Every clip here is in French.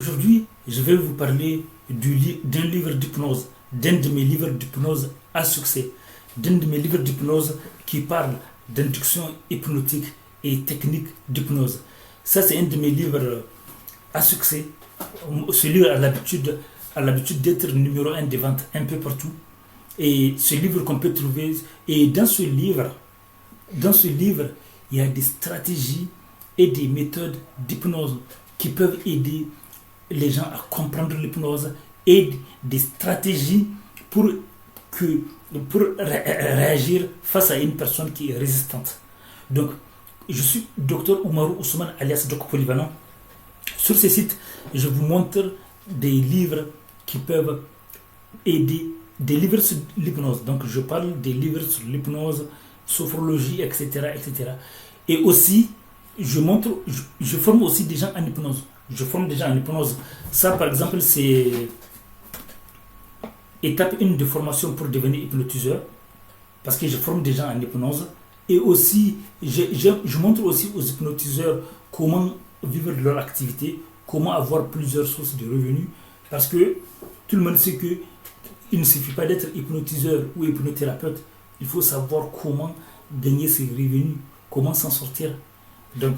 Aujourd'hui, je vais vous parler d'un livre d'hypnose, d'un de mes livres d'hypnose à succès, d'un de mes livres d'hypnose qui parle d'induction hypnotique et technique d'hypnose. Ça, c'est un de mes livres à succès. Ce livre a l'habitude d'être numéro 1 des ventes un peu partout. Et ce livre qu'on peut trouver, et dans ce livre, il y a des stratégies et des méthodes d'hypnose qui peuvent aider les gens à comprendre l'hypnose et des stratégies pour réagir face à une personne qui est résistante. Donc, je suis Dr Oumarou Ousmane alias Doc Polyvalent. Sur ce site, je vous montre des livres qui peuvent aider, des livres sur l'hypnose. Donc, je parle des livres sur l'hypnose, sophrologie, etc., etc. Et aussi, je forme aussi des gens en hypnose. Je forme des gens en hypnose. Ça, par exemple, c'est étape 1 de formation pour devenir hypnotiseur. Parce que je forme des gens en hypnose. Et aussi, je montre aussi aux hypnotiseurs comment vivre de leur activité, comment avoir plusieurs sources de revenus. Parce que tout le monde sait qu'il ne suffit pas d'être hypnotiseur ou hypnothérapeute. Il faut savoir comment gagner ses revenus, comment s'en sortir. Donc,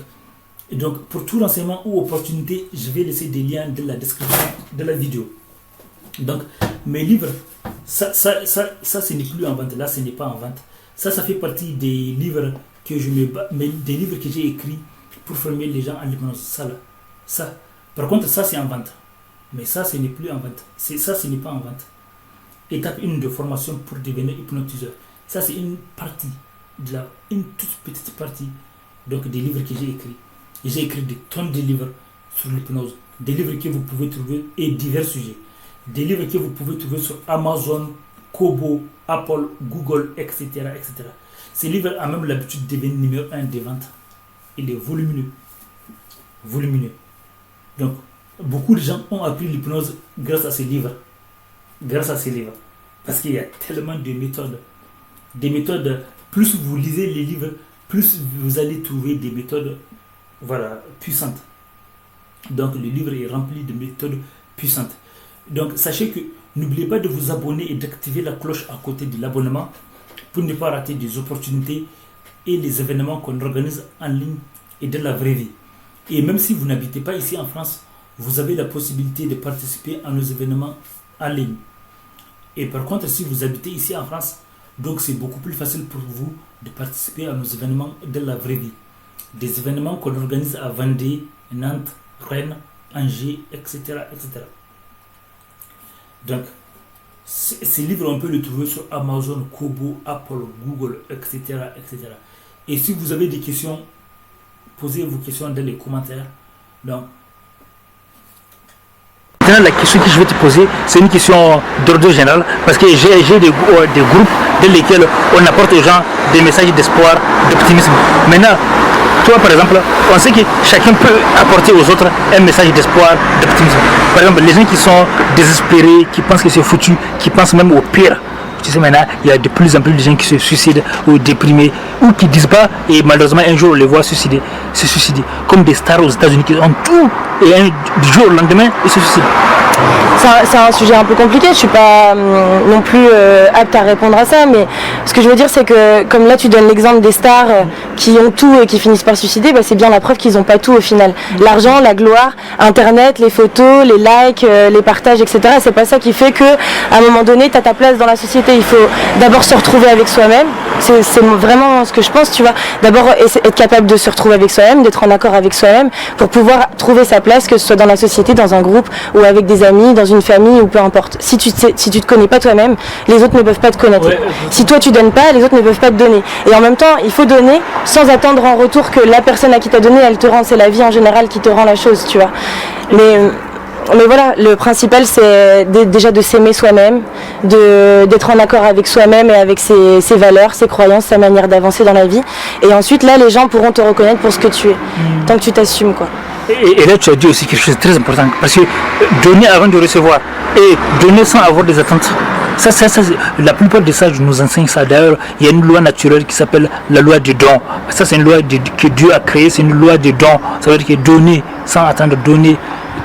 pour tout renseignement ou opportunité, je vais laisser des liens dans la description de la vidéo. Donc, mes livres, ça ce n'est plus en vente. Là, ce n'est pas en vente. Ça fait partie des livres que j'ai écrits pour former les gens en hypnose. Par contre, ça, c'est en vente. Mais ça, ce n'est plus en vente. Ce n'est pas en vente. Étape 1 de formation pour devenir hypnotiseur. Ça, c'est une partie, une toute petite partie donc, des livres que j'ai écrits. J'ai écrit des tonnes de livres sur l'hypnose, des livres que vous pouvez trouver et divers sujets, des livres que vous pouvez trouver sur Amazon, Kobo, Apple, Google, etc., etc. Ces livres ont même l'habitude de devenir numéro 1 des ventes. Il est volumineux. Donc, beaucoup de gens ont appris l'hypnose grâce à ces livres. Parce qu'il y a tellement de méthodes. Des méthodes, plus vous lisez les livres, plus vous allez trouver des méthodes puissantes. Donc le livre est rempli de méthodes puissantes. Donc sachez que n'oubliez pas de vous abonner et d'activer la cloche à côté de l'abonnement pour ne pas rater des opportunités et les événements qu'on organise en ligne et dans la vraie vie. Et même si vous n'habitez pas ici en France, vous avez la possibilité de participer à nos événements en ligne. Et par contre, si vous habitez ici en France, donc c'est beaucoup plus facile pour vous de participer à nos événements de la vraie vie. Des événements qu'on organise à Vendée, Nantes, Rennes, Angers, etc., etc. Donc, ces livres, on peut les trouver sur Amazon, Kobo, Apple, Google, etc., etc. Et si vous avez des questions, posez vos questions dans les commentaires. Donc, la question que je vais te poser, c'est une question d'ordre général, parce que j'ai des groupes dans lesquels on apporte aux gens des messages d'espoir, d'optimisme. Maintenant, toi par exemple, on sait que chacun peut apporter aux autres un message d'espoir, d'optimisme. Par exemple, les gens qui sont désespérés, qui pensent que c'est foutu, qui pensent même au pire. Tu sais, maintenant, il y a de plus en plus de gens qui se suicident ou déprimés, ou qui disent pas, et malheureusement un jour on les voit se suicider, comme des stars aux États-Unis qui ont tout, et du jour au lendemain, ils se suicident. C'est un sujet un peu compliqué, je ne suis pas non plus apte à répondre à ça, mais ce que je veux dire c'est que comme là tu donnes l'exemple des stars qui ont tout et qui finissent par se suicider, c'est bien la preuve qu'ils n'ont pas tout au final. L'argent, la gloire, internet, les photos, les likes, les partages, etc. C'est pas ça qui fait qu'à un moment donné tu as ta place dans la société. Il faut d'abord se retrouver avec soi-même, c'est vraiment ce que je pense, tu vois. D'abord être capable de se retrouver avec soi-même, d'être en accord avec soi-même pour pouvoir trouver sa place, que ce soit dans la société, dans un groupe ou avec des amis, dans une famille ou peu importe. Si tu te connais pas toi-même, les autres ne peuvent pas te connaître. Si toi tu donnes pas, les autres ne peuvent pas te donner. Et en même temps, il faut donner sans attendre en retour que la personne à qui t'a donné, elle te rend. C'est la vie en général qui te rend la chose, tu vois. Mais voilà, le principal c'est déjà de s'aimer soi-même, d'être en accord avec soi-même et avec ses valeurs, ses croyances, sa manière d'avancer dans la vie. Et ensuite là, les gens pourront te reconnaître pour ce que tu es, tant que tu t'assumes, quoi. Et là, tu as dit aussi quelque chose de très important, parce que donner avant de recevoir et donner sans avoir des attentes, ça, la plupart des sages nous enseignent ça. D'ailleurs, il y a une loi naturelle qui s'appelle la loi du don. Ça, c'est une loi que Dieu a créée, c'est une loi du don. Ça veut dire que donner sans attendre, donner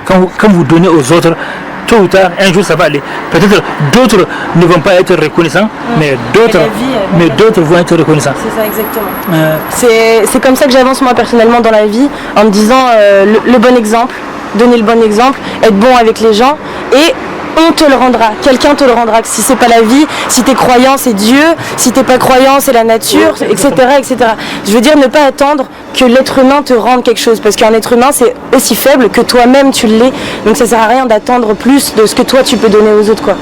quand vous donnez aux autres, tôt ou tard, un jour ça va aller. Peut-être d'autres ne vont pas être reconnaissants, mais d'autres vont être reconnaissants. C'est ça, exactement. C'est comme ça que j'avance moi personnellement dans la vie, en me disant le bon exemple, donner le bon exemple, être bon avec les gens, et on te le rendra, quelqu'un te le rendra. Si c'est pas la vie, si t'es croyant c'est Dieu, si t'es pas croyant c'est la nature, etc., etc. Je veux dire ne pas attendre que l'être humain te rende quelque chose, parce qu'un être humain c'est aussi faible que toi-même tu l'es, donc ça sert à rien d'attendre plus de ce que toi tu peux donner aux autres, quoi.